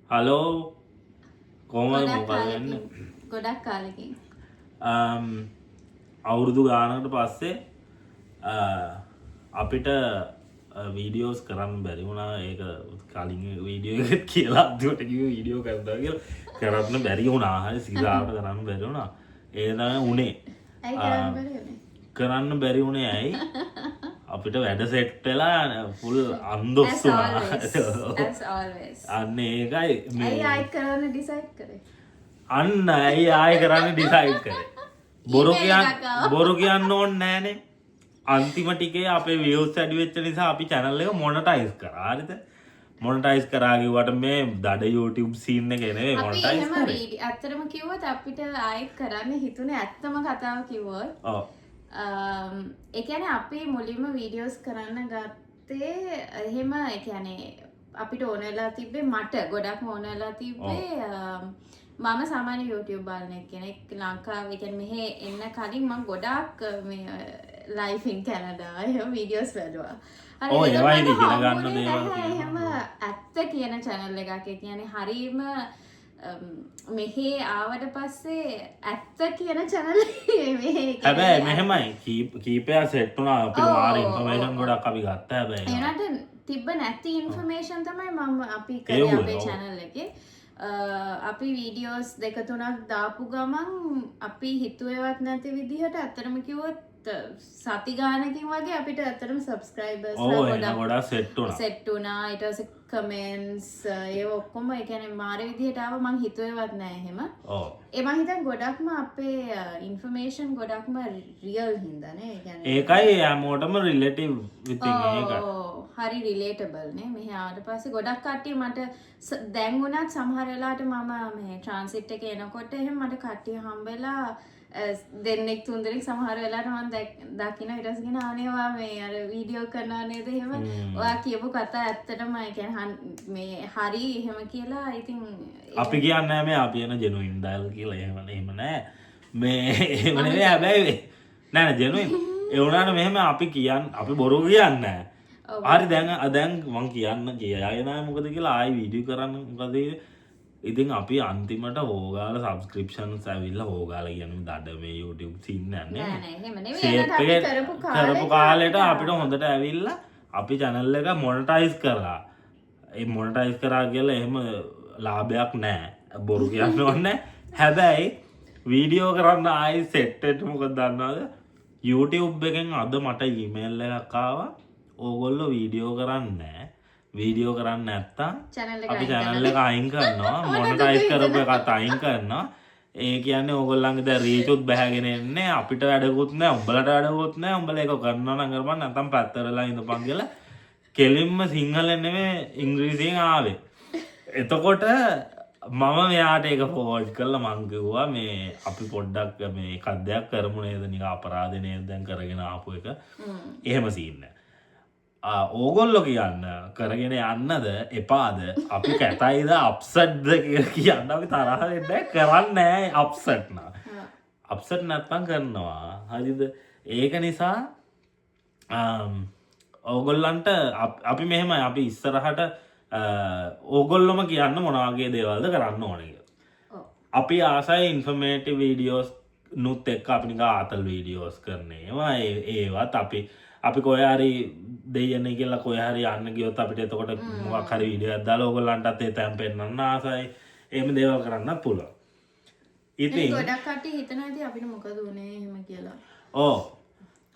Hello කොහමද මොකද වෙන්නේ? ගොඩක් කාලෙකින් අවුරුදු ගානකට පස්සේ අපිට වීඩියෝස් කරන්න බැරි වුණා. ඒක කලින් වීඩියෝ එකත් කියලා අන්තිමට කිව්වේ වීඩියෝ කරනවා කියලා. කරන්න බැරි වුණා. හරි සීදාවට කරන්න බැරි වුණා. ඒ තමයි උනේ. ඇයි කරන්න බැරි වුනේ? කරන්න බැරි වුණේ ඇයි? අපිට වැඩ සෙට් වෙලා ෆුල් අන්දොස් වුණා. as always අන්න ඒකයි මේ ඇයි ආයි කරන්න ඩිසයිඩ් කරේ? අන්න ඇයි ආය කරන්න ඩිසයිඩ් කරේ. බොරු කියන්න ඕනේ නෑනේ. අන්තිම ටිකේ අපේ views වැඩි වෙච්ච නිසා අපි channel එක monetize කරා. හරිද? monetize කරා කිව්වට මේ දඩ YouTube scene එක නෙවෙයි monetize කරේ. අපි ඇත්තටම කිව්වොත් අපිට ආයෙත් කරන්න හිතුනේ ඇත්තම කතාව කිව්වොත්. ඔව්. ඒ කියන්නේ අපි මුලින්ම වීඩියෝස් කරන්න ගත්තේ එහෙම ඒ කියන්නේ අපිට ඕන වෙලා තිබ්බේ මට ගොඩක්ම ඕන වෙලා තිබ්බේ මම සාමාන්‍ය YouTube බලන කෙනෙක් ලංකාවේ කියන්නේ මෙහෙ එන්න කලින් මම ගොඩක් මේ ලයිෆ් ඉන් කැනඩා එහෙම වීඩියෝස් බලුවා. ඔව් ඒවයි ඉගෙන ගන්න දේවල් එහෙම ඇත්ත කියන channel එකක්. ඒ කියන්නේ හරීම මෙහෙ ආවට පස්සේ ඇත්ත කියන channel මෙහෙ හැබැයි මෙහෙමයි කීපයක් සෙට් වුණා. අපිට මාර ඉන්ෆර්මේෂන් ගොඩක් අපි ගත්තා. හැබැයි ඒනට තිබ්බ නැති ඉන්ෆර්මේෂන් තමයි මම අපි කරේ අපේ channel එකේ. අපි වීඩියෝස් දෙක තුනක් දාපු ගමන් අපි හිතුවේවත් නැති විදිහට ඇත්තටම කිව්වොත් සති ගානකින් වගේ අපිට ඇත්තටම සබ්ස්ක්‍රයිබර්ස් ගොඩක් සෙට් වුණා. ඊට පස්සේ කමෙන්ට්ස් ඒ ඔක්කොම ඒ කියන්නේ මාර විදිහට ආව මං හිතුවේවත් නෑ එහෙම. ඔව්. ඒ මං හිතන්නේ ගොඩක්ම අපේ ඉන්ෆර්මේෂන් ගොඩක්ම රියල් හින්දානේ. ඒ කියන්නේ ඒකයි හැමෝටම රිලේටිව් විතින් ඒක. හරි රිලේටබල් නේ. මෙහි ආවට පස්සේ ගොඩක් කට්ටිය මට දැන් වුණත් සමහර වෙලාවට මම මේ ට්‍රාන්සිට් එකේ එනකොට එහෙම මට කට්ටිය හම්බෙලා දෙන්නෙක් තුන් දෙනෙක් සමහර වෙලාවට මම දකින්න ඊට පස්සේ කියන අනේවා මේ අර වීඩියෝ කරනවා නේද එහෙම ඔයා කියපු කතා ඇත්තටම ඒ කියන්නේ මේ හරි එහෙම කියලා. ඉතින් අපි කියන්නේ නෑ මේ අපි එන ජෙනුයින් ඩයල් කියලා එහෙම නෑ මේ එහෙම නෙවෙයි. හැබැයි නෑ ජෙනුයින් ඒ වුණාට මෙහෙම අපි අපි බොරු කියන්නේ නෑ. හරි දැන් මං කියන්න කියයි නෑ මොකද කියලා ආයි වීඩියෝ කරන්න මොකද ඉතින් අපි අන්තිමට හෝගාල සබස්ක්‍රිප්ෂන්ස් ඇවිල්ලා හෝගාල කියන්නේ දඩ මේ YouTube scene යන්නේ කරපු කාලෙට අපිට හොඳට ඇවිල්ලා අපි channel එක monetize කරා. ඒ monetize කරා කියලා එහෙම ලාභයක් නෑ. බොරු කියන්න ඕනේ. හැබැයි වීඩියෝ කරන්න ආයි සෙට් එක මොකද දන්නවද? YouTube එකෙන් අද මට email එකක් ආවා. ඕගොල්ලෝ වීඩියෝ කරන්නේ නෑ. වීඩියෝ කරන්න නැත්තම් අපි channel එක අයින් කරනවා. මොනටයිස් කරපු එකත් අයින් කරනවා. ඒ කියන්නේ ඕගොල්ලන්ගේ දැන් රීච් උත් බහගෙන එන්නේ අපිට වැඩකුත් නැහැ. උඹලට වැඩකුත් නැහැ. උඹලා ඒක කරනවා නම් කරපන් නැත්තම් පැත්තරලා ඉඳපන් කියලා කෙලින්ම සිංහලෙන් නෙමෙයි ඉංග්‍රීසියෙන් ආවේ. එතකොට මම මෙයාට ඒක ෆෝවර්ඩ් කරලා මං කිව්වා මේ අපි පොඩ්ඩක් මේ එකක් දෙයක් කරමු නේද නිකන් අපරාධ නේද දැන් කරගෙන ආපු එක. එහෙම සීන් නැහැ. ඕගොල්ලො කියන්න කරගෙන යන්නද එපාද අපි කැතයිද අප්සට්ද කියන්න අපි තරහෙන්න කරන්න අප්සට්න අප්සට් නැත්පන් කරනවා හරිද. ඒක නිසා ඕගොල්ලන්ට අපි මෙහෙම අපි ඉස්සරහට ඕගොල්ලොම කියන්න මොනවාගේ දේවල්ද කරන්න ඕනක. අපි ආසයි ඉන්ෆර්මේටිව් වීඩියෝස් නුත් එක්ක අපිනික ආතල් වීඩියෝස් කරනේවා ඒවත් අපි කොයාරි දෙයන කියලා කොහරි යන්න ගියොත් අපිට එතකොට මොකක් හරි වීඩියෝයක් දාලා ඕගොල්ලන්ටත් ඒ තැන් පෙන්නන්න ආසයි. එහෙම දේවල් කරන්නත් පුළුවන්. ඉතින් ගොඩක් කට්ටිය හිතනවා ඉතින් අපිට මොකද උනේ එහෙම කියලා. ඔව්.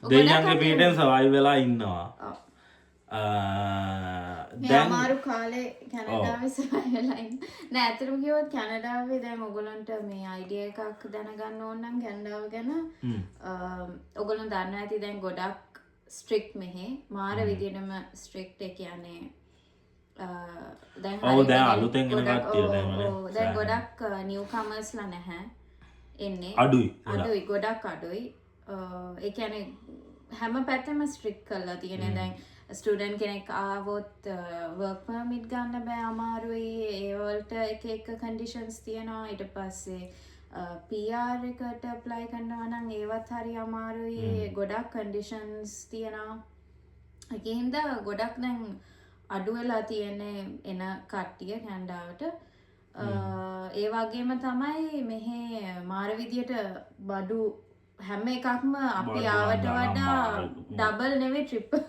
දෙයියන්ගේ පිටෙන් සර්වයිව් වෙලා ඉන්නවා. දැන් අමාරු කාලේ කැනඩාවේ සර්වයිව් වෙලා ඉන්න. නෑ ඇත්තටම කිව්වොත් කැනඩාවේ දැන් ඔයගොල්ලන්ට මේ අයිඩියා එකක් දැනගන්න ඕන නම් කැනඩාව ගැන ඔයගොල්ලෝ දන්නවා ඇති දැන් ගොඩක් ස්ට්‍රික්ට් මෙහෙ මාර විදියටම ස්ට්‍රික්ට් ඒ කියන්නේ දැන් අලුතෙන් එන කට්ටිය දැන් ගොඩක් නිව් කමර්ස්ලා නැහැ එන්නේ අඩුයි ගොඩක් අඩුයි. ඒ කියන්නේ හැම පැත්තෙම ස්ට්‍රික්ට් කරලා තියෙනවා. දැන් ස්ටුඩන්ට් කෙනෙක් ආවොත් වර්ක් පර්මිට් ගන්න බෑ අමාරුයි. ඒ වලට එක කන්ඩිෂන්ස් තියෙනවා. ඊට පස්සේ PR එකට apply කරනවා නම් ඒවත් හරි අමාරුයි. ගොඩක් කන්ඩිෂන්ස් තියෙනවා. ඒකින්ද ගොඩක් දැන් අඩු වෙලා තියෙන්නේ එන කට්ටිය කැනඩාවට. ඒ වගේම තමයි මෙහෙ මාර විදියට බඩු හැම එකක්ම අපි ආවට වඩා ඩබල් නෙවෙයි ට්‍රිපල්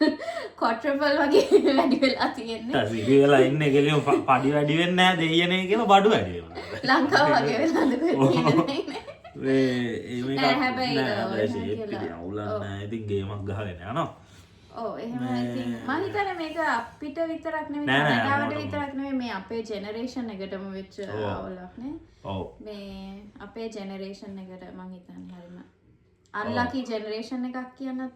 කොට්‍රපල් වගේ වැඩි වෙලා තියෙන්නේ. සිරියලා ඉන්නේ කෙලියෝ පඩි වැඩි වෙන්නේ නැහැ දෙයියනේ කියලා බඩු වැඩි වෙනවා. ලංකාව වගේ වෙලාද තියෙන්නේ. නෑ හැබැයි අවුලන්න ඉතින් ගේමක් ගහගෙන යනවා. ඔව් එහෙම ඉතින් මම හිතන්නේ මේක අපිට විතරක් නෙවෙයි කනඩාවට විතරක් නෙවෙයි මේ අපේ ජෙනරේෂන් එකටම වෙච්ච අවුලක් නේ. ඔව් මේ අපේ ජෙනරේෂන් එකට මම හිතන්නේ හරිම අන්ලකි ජෙනරේෂන් එකක් කියන්නත්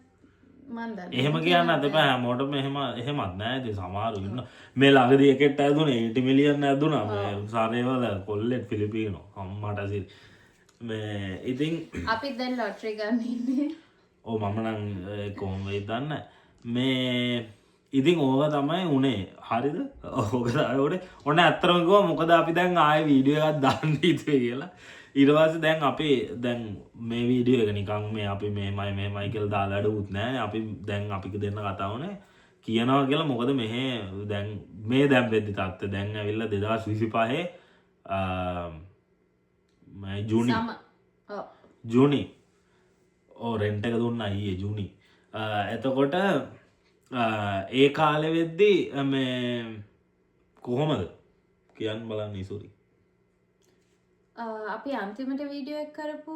මන් දන්නේ. එහෙම කියන්නත් එපා හැමෝටම එහෙමත් නෑ. ඉතින් සමහරු ඉන්න මේ ළඟදී එකෙක්ට ඇදුනේ 80 මිලියන් ඇදුනා මේ සාරේවල කොල්ලෙක් ෆිලිපීනෝ අම්මට සිරි මේ ඉතින් අපිත් දැන් ලොටරි ගන්න ඉන්නේ. ඔව් මම නම් කොහොම වෙයිද දන්නේ මේ ඉතින් ඕක තමයි උනේ හරිද ඕක තමයි ඔන්න ඇත්තටම කිව්වා මොකද අපි දැන් ආයේ වීඩියෝ එකක් දාන්න හිතුවේ කියලා ඊට පස්සේ දැන් අපි දැන් මේ වීඩියෝ එක නිකන් මේ අපි මෙහෙමයි කියලා දාලා අඩුවුත් නෑ අපි දැන් අපි දෙන්න කතා වුණේ කියනවා කියලා මොකද මෙහෙ දැන් මේ දැන් වෙද්දි තාත්තේ දැන් ඇවිල්ලා 2025 මම ජූනි රෙන්ට් එක දුන්නා ඊයේ ජූනි එතකොට ඒ කාලෙ වෙද්දි මේ කොහොමද කියන්න බලන්න ඉසුරි අපි අන්තිමට වීඩියෝ එක කරපු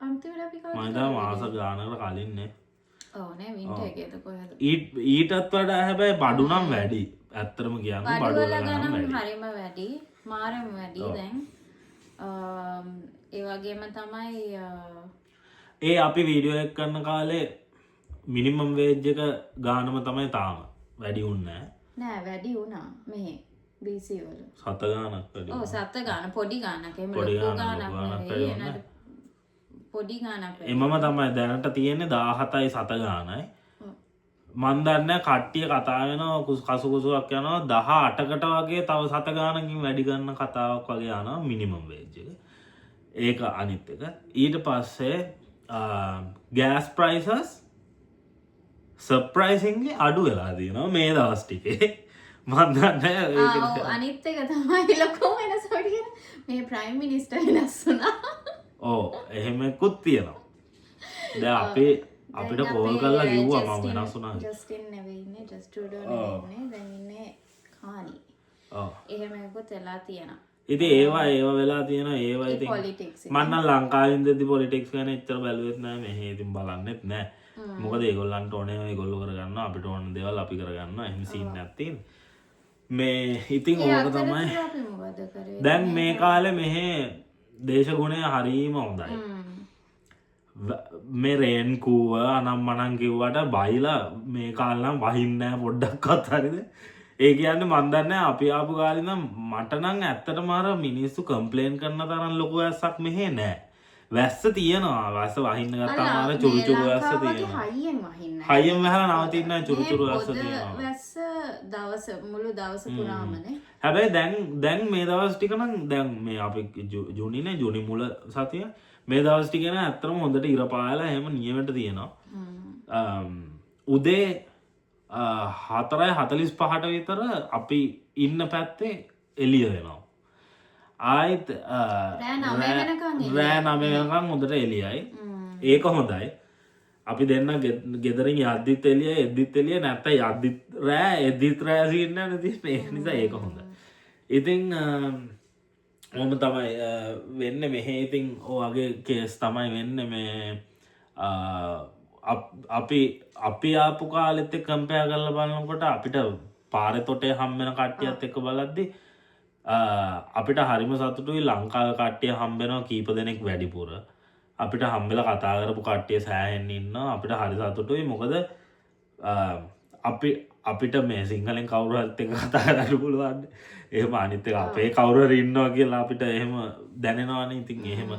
අන්තිමට අපි මම හිතා මාස ගානකට කලින් නේ ඔව් නේ වින්ටර් එකේද කොහෙද ඊටත් වඩා හැබැයි බඩු නම් වැඩි ඇත්තටම කියන්න බඩු වල ගණන් හරිම වැඩි මාරම වැඩි දැන් ඒ වගේම තමයි ඒ අපි වීඩියෝ එක කරන කාලේ මිනිමම් වේජ් එක ගානම තමයි තාම වැඩි වුණේ නෑ වැඩි වුණා මේ BC වල 7 ගානක් වැඩි ඔව් 7 ගාන පොඩි ගානක් එහෙම ලොකු ගානක් නෙවෙයි පොඩි ගානක් එමම තමයි දැනට තියෙන්නේ 17යි 7 ගානයි මන් දන්නේ කට්ටිය කතා වෙනවා කසුකුසුවක් යනවා 18කට වගේ තව 7 ගානකින් වැඩි ගන්න කතාවක් වගේ යනවා මිනිමම් වේජ් එක ඒක අනිත් එක ඊට පස්සේ ගෑස් ප්‍රයිසස් සර්ප්‍රයිසින්ග්ලි අඩු වෙලා තියෙනවා මේ දවස් ටිකේ මන් දන්නේ අනිත් එක තමයි ලොකෝම වෙනස වගේ මේ ප්‍රයිම් මිනිස්ටර් වෙනස් වුණා ඔව් එහෙමකුත් තියෙනවා දැන් අපිට කෝල් කරලා කිව්වා මම වෙනස් වුණා ජස්ටින් නෙවෙයි ඉන්නේ ජස්ට් ට්‍රූඩෝ නෙවෙයි ඉන්නේ දැන් ඉන්නේ කානි ඔව් එහෙමකුත් වෙලා තියෙනවා ඉතින් ඒවා වෙලා තියෙනවා ඒවා ඉතින් මම නම් ලංකාවේ ඉඳි පොලිටික්ස් ගැන එච්චර බැලුවෙත් නෑ මෙහෙ ඉතින් බලන්නෙත් නෑ මොකද ඒගොල්ලන්ට ඕනේ ඒගොල්ලෝ කරගන්නවා අපිට ඕන දේවල් අපි කරගන්නවා එහෙම සීන් එකක් තියෙන්නේ මේ ඉතින් ඕක තමයි දැන් මේ කාලේ මෙහෙ දේශගුණය හරීම හොඳයි මේ රේන් කූව අනම්මනන් කිව්වට බයිලා මේ කාලේ නම් වහින්නේ නෑ පොඩ්ඩක්වත් හරිද ඒ කියන්නේ මන් දන්නේ අපි ආපු කාලේ නම් මට නම් ඇත්තටම අර මිනිස්සු කම්ප්ලේන් කරන තරම් ලොකු වැස්සක් මෙහෙ නෑ. වැස්ස තියෙනවා. වැස්ස වහින්න ගත්තාම අර චුරුචුරු වැස්ස තියෙනවා. හයියෙන් වහින්න. හයියෙන් වහලා නවතින්න චුරුචුරු වැස්ස තියෙනවා. වැස්ස මුළු දවස පුරාමනේ. හැබැයි දැන් මේ දවස් ටික නම් දැන් මේ අපි ජූනිනේ ජූනි මුල සතිය මේ දවස් ටික නේ ඇත්තටම හොඳට ඉර පායලා එහෙම නියමෙට තියෙනවා. උදේ 4:45ට විතර අපි ඉන්න පැත්තේ එළිය වෙනවා. ආයෙත් රෑ 9 වෙනකන් හොඳට එළියයි. ඒක හොඳයි. අපි දෙන්න ගෙදරින් යද්දිත් එළිය එද්දිත් එළිය නැත්නම් යද්දිත් රෑ එද්දිත් රෑ සීන් යන ඒ නිසා ඒක හොඳයි. ඉතින් මොම තමයි වෙන්නේ මෙහෙ ඉතින් ඔයගේ කේස් තමයි වෙන්නේ මේ අපි ආපු කාලෙත් එක්ක කම්පෙයාර් කරලා බලනකොට අපිට පාරේ තොටේ හම්බෙන කට්ටියත් එක්ක බලද්දි අපිට හරිම සතුටුයි ලංකාවේ කට්ටිය හම්බෙනවා කීප දෙනෙක් වැඩිපුර අපිට හම්බෙලා කතා කරපු කට්ටිය සෑහෙන්න ඉන්නවා අපිට හරි සතුටුයි මොකද අපිට මේ සිංහලෙන් කවුරුහත් එක්ක කතා කරන්න පුළුවන් එහෙම අනිත් එක අපේ කවුරු හරි ඉන්නවා කියලා අපිට එහෙම දැනෙනවනේ ඉතින් එහෙම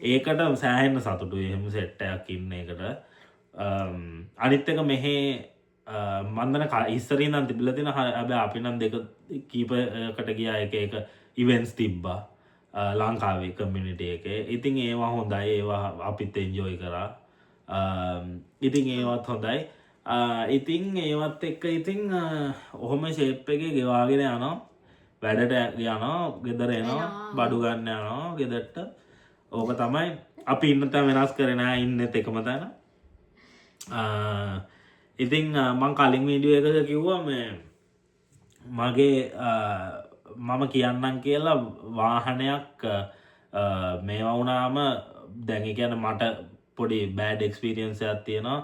ඒකට සෑහෙන්න සතුටුයි එහෙම සෙට් එකක් ඉන්න එකට අනිත් එක මෙහෙ මන්දන ඉස්සරින් නම් තිබිලා තියෙන හැබැයි අපි නම් දෙක කීපයකට ගියා එක ඉවෙන්ට්ස් තිබ්බා ලංකාවේ කමියුනිටි එකේ. ඉතින් ඒවා හොඳයි ඒවා අපිත් එන්ජොයි කරා. ඉතින් ඒවත් හොඳයි. ඉතින් ඒවත් එක්ක ඉතින් ඔහොම ෂේප් එකේ ගෙවාගෙන යනවා. වැඩට යනවා ගෙදර එනවා බඩු ගන්න යනවා ගෙදරට ඕක තමයි අපි ඉන්න තැන වෙනස් කරේ නෑ ඉන්නෙත් එකම තැන ඉතින් මං කලින් වීඩියෝ එකක කිව්වා මේ මගේ මම කියන්නම් කියලා වාහනයක් මේවා වුණාම දැන් ඒ කියන්නේ මට පොඩි බෑඩ් එක්ස්පීරියන්ස් එකක් තියෙනවා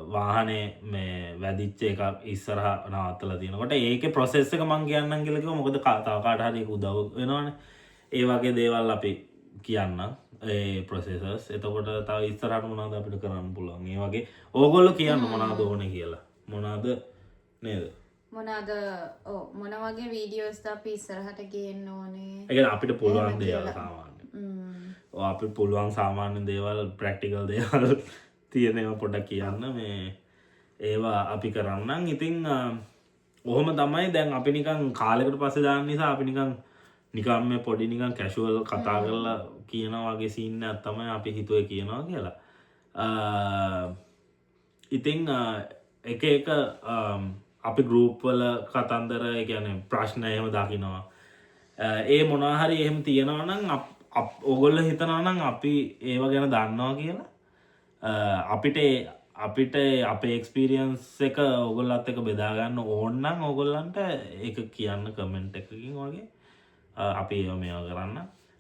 වාහනේ මේ වැදිච්ච එක ඉස්සරහ නවත්තලා තියෙනකොට ඒකේ ප්‍රොසෙස් එක මම කියන්නම් කියලා කිව්වා මොකද තව කාට හරි ඒක උදව් වෙනවනේ ඒ වගේ දේවල් අපි කියන්නම් ඒ ප්‍රොසෙසර්ස් එතකොට තව ඉස්සරහට මොනවද අපිට කරන්න පුළුවන් ඒ වගේ ඕගොල්ලෝ කියන්න මොනවද ඕනේ කියලා මොනවද නේද මොනවාද මොන වගේ වීඩියෝස් අපි ඉස්සරහට ගේන්න ඕනේ ඒ කියන්නේ අපිට පුළුවන් දේවල් සාමාන්‍ය අපිට පුළුවන් සාමාන්‍ය දේවල් ප්‍රැක්ටිකල් දේවල් තියෙනවා පොඩ්ඩක් කියන්න මේ ඒවා අපි කරන්නම් ඉතින් ඔහොම තමයි දැන් අපි නිකන් කාලෙකට පස්සේ දාන්න නිසා අපි නිකන් මේ පොඩි නිකන් කැෂුවල් කතා කරලා කියනවා වගේ සීන් එකක් තමයි අපි හිතුවේ කියනවා කියලා. ඉතින් එක එක අපි ගෲප් වල කතන්දර ඒ කියන්නේ ප්‍රශ්න එහෙම දකිනවා. ඒ මොනවා හරි එහෙම තියෙනවා නම් ඕගොල්ලෝ හිතනවා නම් අපි ඒව ගැන දන්නවා කියලා අපිට අපේ එක්ස්පීරියන්ස් එක ඔයගොල්ලොත් එක්ක බෙදා ගන්න ඕන නම් ඕගොල්ලන්ට ඒක කියන්න කමෙන්ට් එකකින් වගේ අපි මේවා කරන්න.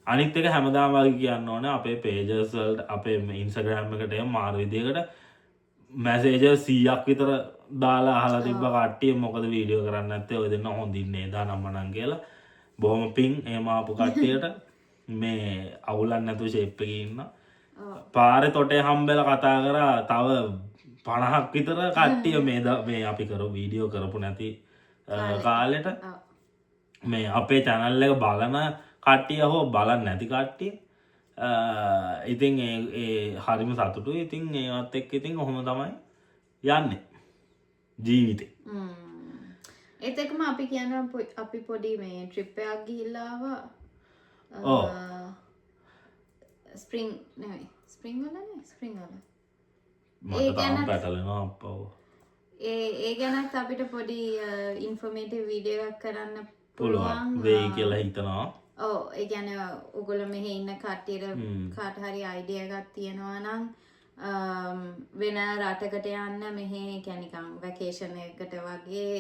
අනිත් එක හැමදාම වගේ කියන්න ඕනේ අපේ පේජස් වලට අපේ Instagram එකට එම මාර විදියකට මැසේජස් 100ක් විතර දාලා අහලා තිබ්බ කට්ටිය මොකද වීඩියෝ කරන්නේ නැත්තේ ඔය දෙන්න හොඳින් නේද නම්මනම් කියලා. බොහොම පිං එහෙම ආපු කට්ටියට මේ අවුලක් නැතුව ෂේප් එකේ ඉන්න. පාරේ තොටේ හම්බෙලා කතා කරා තව 50ක් විතර කට්ටිය මේ අපි කරපු වීඩියෝ කරපු නැති කාලෙට මේ අපේ channel එක බලන කට්ටිය හෝ බලන්නේ නැති කට්ටිය ඉතින් ඒ හරිම සතුටුයි. ඉතින් ඒවත් එක්ක ඉතින් ඔහොම තමයි යන්නේ ජීවිතේ. ඒත් එක්කම අපි කියනවා අපි පොඩි මේ ට්‍රිප් එකක් ගිහිල්ලා ආවා. ස්ප්‍රින්ග් වල. ඒ ගැන පැටලෙනවා අප්පෝ. ඒ ගැනත් අපිට පොඩි ඉන්ෆෝමේටිව් වීඩියෝ එකක් කරන්න පුළුවන් වෙයි කියලා හිතනවා. ඒ කියන්නේ ඔයගොල්ලෝ මෙහි ඉන්න කට්ටියට කාට හරි අයිඩියා එකක් තියෙනවා නම් වෙන රටකට යන්න මෙහි කියන්නේ නිකන් වැකේෂන් එකකට වගේ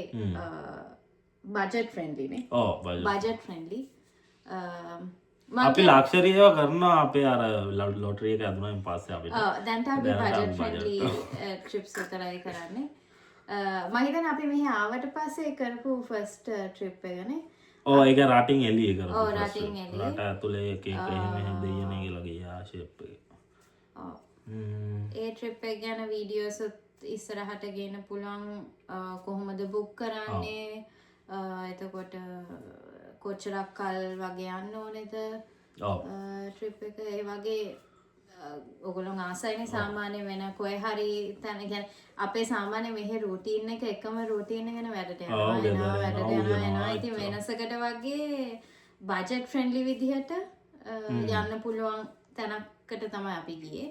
බජට් ෆ්‍රෙන්ඩ්ලි නේ. Budget friendly. අපි ලක්ෂරි ඒවා කරනවා අපේ අර ලොටරි එක ඇදුනයින් පස්සේ අපිට. දැන්ට අපි බජට් ෆ්‍රෙන්ඩ්ලි ට්‍රිප්ස් විතරයි කරන්නේ. මම හිතන්නේ අපි මෙහි ආවට පස්සේ කරපු ෆස්ට් ට්‍රිප් එකනේ. ඒක රටින් එළිය කරපු. රටින් එළිය. රට ඇතුලේ එක එක එහෙම දෙයනේ කියලා ගියා ෂේප් එක. ඒ ට්‍රිප් එක ගැන වීඩියෝස් ඉස්සරහට ගේන්න පුළුවන් කොහොමද බුක් කරන්නේ එතකොට කොච්චරක් කල් වගේ යන්න ඕනේද ට්‍රිප් එක ඒ වගේ ඔයගොල්ලෝ ආසයිනේ සාමාන්‍ය වෙන කොයි හරි තැන කියන්නේ අපේ සාමාන්‍ය මෙහි රූටීන් එක එකම රූටීන් එකන වැඩට යනවා ඉතින් වෙනසකට වගේ බජට් ෆ්‍රෙන්ඩ්ලි විදිහට යන්න පුළුවන් තැනකට තමයි අපි ගියේ.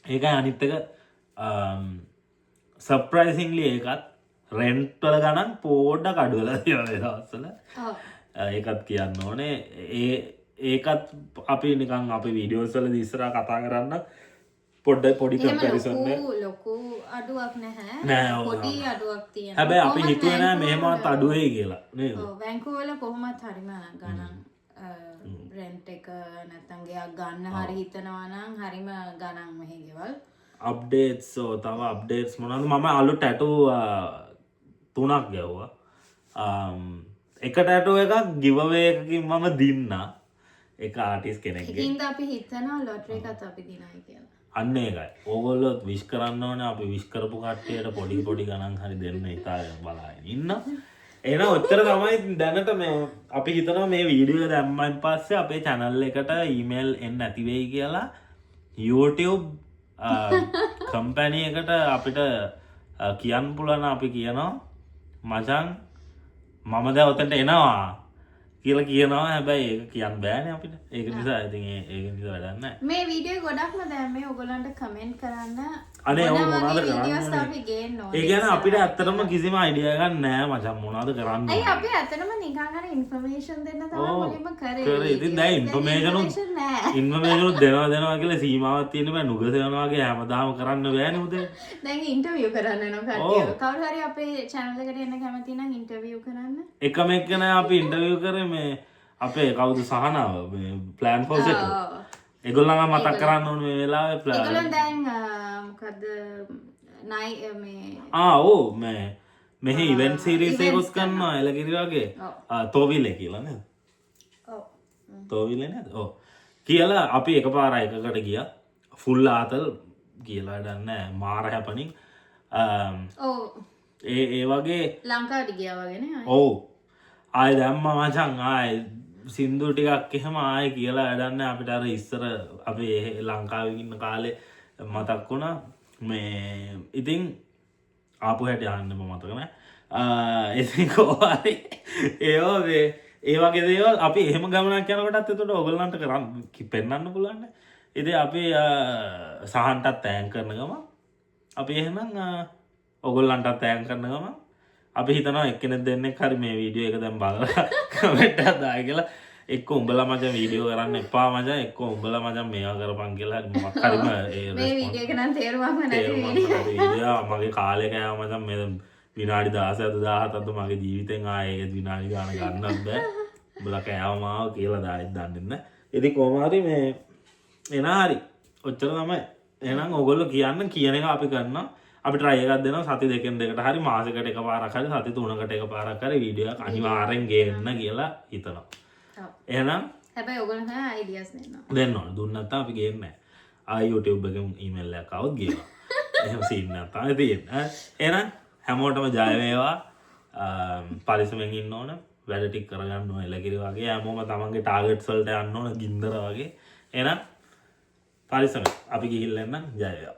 ඒකයි අනිත් එක සර්ප්‍රයිසින්ග්ලි ඒකත් රෙන්ට් වල ගණන් පොඩ්ඩක් අඩු වෙලා තියෙනවා ඒ දවස්වල. ඒකත් කියන්න ඕනේ. ඒකත් අපි නිකන් අපි වීඩියෝස් වලදී ඉස්සරහා කතා කරන්න පොඩි කම්පැරිසන් එක ලොකු අඩුවක් නැහැ. පොඩි අඩුවක් තියෙනවා. හැබැයි අපි හිතුවේ නෑ මෙහෙමවත් අඩු වෙයි කියලා නේද? වැන්කූවර් වල කොහොමත් හරිම ගණන් රෙන්ට් එක නැත්නම් ගයක් ගන්න හරි හිතනවා නම් හරිම ගණන් මෙහි ගෙවල්. අප්ඩේට්ස් තව අප්ඩේට්ස් මොනවද මම අලුත් ටැටූ 3ක් ගැව්වා. එක ටැටූ එකක් ගිවවේ එකකින් මම දින්නා. එක ආටිස්ට් කෙනෙක්ගේ. ඒකින්ද අපි හිතනවා ලොටරි එකත් අපි දිනයි කියලා. අන්න ඒකයි. ඕගොල්ලෝ විශ් කරන්න ඕනේ අපි විශ් කරපු කට්ටියට පොඩි ගණන් හරි දෙන්න හිතාගෙන බලාගෙන ඉන්න. එහෙනම් ඔච්චර තමයි දැනට මේ අපි හිතනවා මේ වීඩියෝ දැම්මන් පස්සේ අපේ channel එකට ඊමේල් එන්න නැති වෙයි කියලා YouTube කම්පැනි එකට අපිට කියන්න පුළුවන් අපි කියනවා මචං මම දැන් ඔතනට එනවා කියලා කියනවා. හැබැයි ඒක කියන්න බෑනේ අපිට. ඒක නිසා ඉතින් ඒක නිසා වැඩක් නැහැ. මේ වීඩියෝ ගොඩක්ම දැම්මේ ඔයගොල්ලන්ට කමෙන්ට් කරන්න අනේ ඔව් මොන මොනවද වගේ videos කරන්නේ අපි ගේන්න ඕනේ ඒ කියන්නේ අපිට ඇත්තටම කිසිම අයිඩියා එකක් නැහැ මචං මොනවද කරන්න අයි අපි ඇත්තටම නිකන් අර ඉන්ෆර්මේෂන් දෙන්න තමයි ඔව්. මුලින්ම කරේ කරේ. ඉතින් දැන් information නෑ ඉන්ෆර්මේෂන් දෙනවා කියලා සීමාවක් තියෙන බෑ නුග දෙනවා වගේ හැමදාම කරන්න බෑනේ උදේ දැන් ඉන්ටර්වියු කරන්න යනවා කට්ටිය කවුරු හරි අපේ channel එකට එන්න කැමති නම් ඉන්ටර්වියු කරන්න එකම එක්කනේ අපි ඉන්ටර්වියු කරේ මේ අපේ කවුද සහනාව මේ plan for set ඒගොල්ලන්ව මතක් කරන්න ඕනේ මේ වෙලාවේ plan ඒගොල්ලන් දැන් මොකද්ද නයි මේ ඔව් මේ මෙහි ඉවෙන්ට් සීරීස් එකක් කරනවා එලගිරි වගේ තෝවිලේ කියලා නේද ඔව් තෝවිලේ නේද ඔව් කියලා අපි එකපාරයි එකකට ගියා ෆුල් ආතල් කියලා දන්නේ මාර හැපනින් ඔව් ඒ වගේ ලංකාවට ගියා වගේ නේ ඔව් ආයෙ දැම්මා මචං ආයෙ සින්දු ටිකක් එහෙම ආයෙ කියලා වැඩන්න අපිට අර ඉස්සර අපි ලංකාවේ ඉන්න කාලේ මතක් වුණා මේ ඉතින් ආපු හැටි අහන්න මතක නෑ ඉතින් කොහොමද ඒ වගේ දේවල් අපි එහෙම ගමනක් යනකොටත් එතකොට ඔයගොල්ලන්ට කරන්න පෙන්වන්න පුළුවන් නේ ඉතින් අපි සහන්ටත් තෑන් කරන ගම අපි එහෙනම් ඔයගොල්ලන්ටත් තෑන් කරන ගම අපි හිතනවා එක්කෙනෙක් දෙන්නෙක් හරි මේ වීඩියෝ එක දැන් බලලා කමෙන්ට් එකක් දායි කියලා එක්ක උඹලා මචං වීඩියෝ කරන්න එපා මචං එක්ක උඹලා මචං මේවා කරපන් කියලා මොකක් හරිම ඒ මේ වීඩියෝ එක නම් තේරුමක් නැති වීඩියෝ මගේ කාලේ කෑව මචං මේ විනාඩි 16ද 17ද මගේ ජීවිතෙන් ආයේ විනාඩි ගාන ගන්නත් බෑ උඹලා කෑව මාව කියලා දායිත් දන්නේ නැහැ ඉතින් කොහොම හරි මේ එනා හරි ඔච්චර තමයි එහෙනම් ඔයගොල්ලෝ කියන්න කියන එක අපි කරනවා අපි try එකක් දෙනවා සති දෙකෙන් දෙකට හරි මාසෙකට එකපාරක් හරි සති තුනකට එකපාරක් හරි වීඩියෝ එකක් අනිවාර්යෙන් ගේන්න කියලා හිතනවා. එහෙනම් හැබැයි ඔයගොල්ලෝ තමයි ideas දෙන්න ඕන. දුන්න නැත්නම් අපි ගේන්නේ නැහැ. YouTube එකෙන් email එකක් આવොත් ගේනවා. එහෙම සීන් නැත්නම් තියෙන්නේ. එහෙනම් හැමෝටම ජය වේවා. පරිස්සමෙන් ඉන්න ඕන. වැඩ ටික කරගන්න ඕන එලකිරි වගේ. හැමෝම තමන්ගේ ටාගට්ස් වලට යන්න ඕන ගින්දර වගේ. එහෙනම් පරිස්සමෙන් අපි ගිහිල්ලා එන්න ජය වේවා.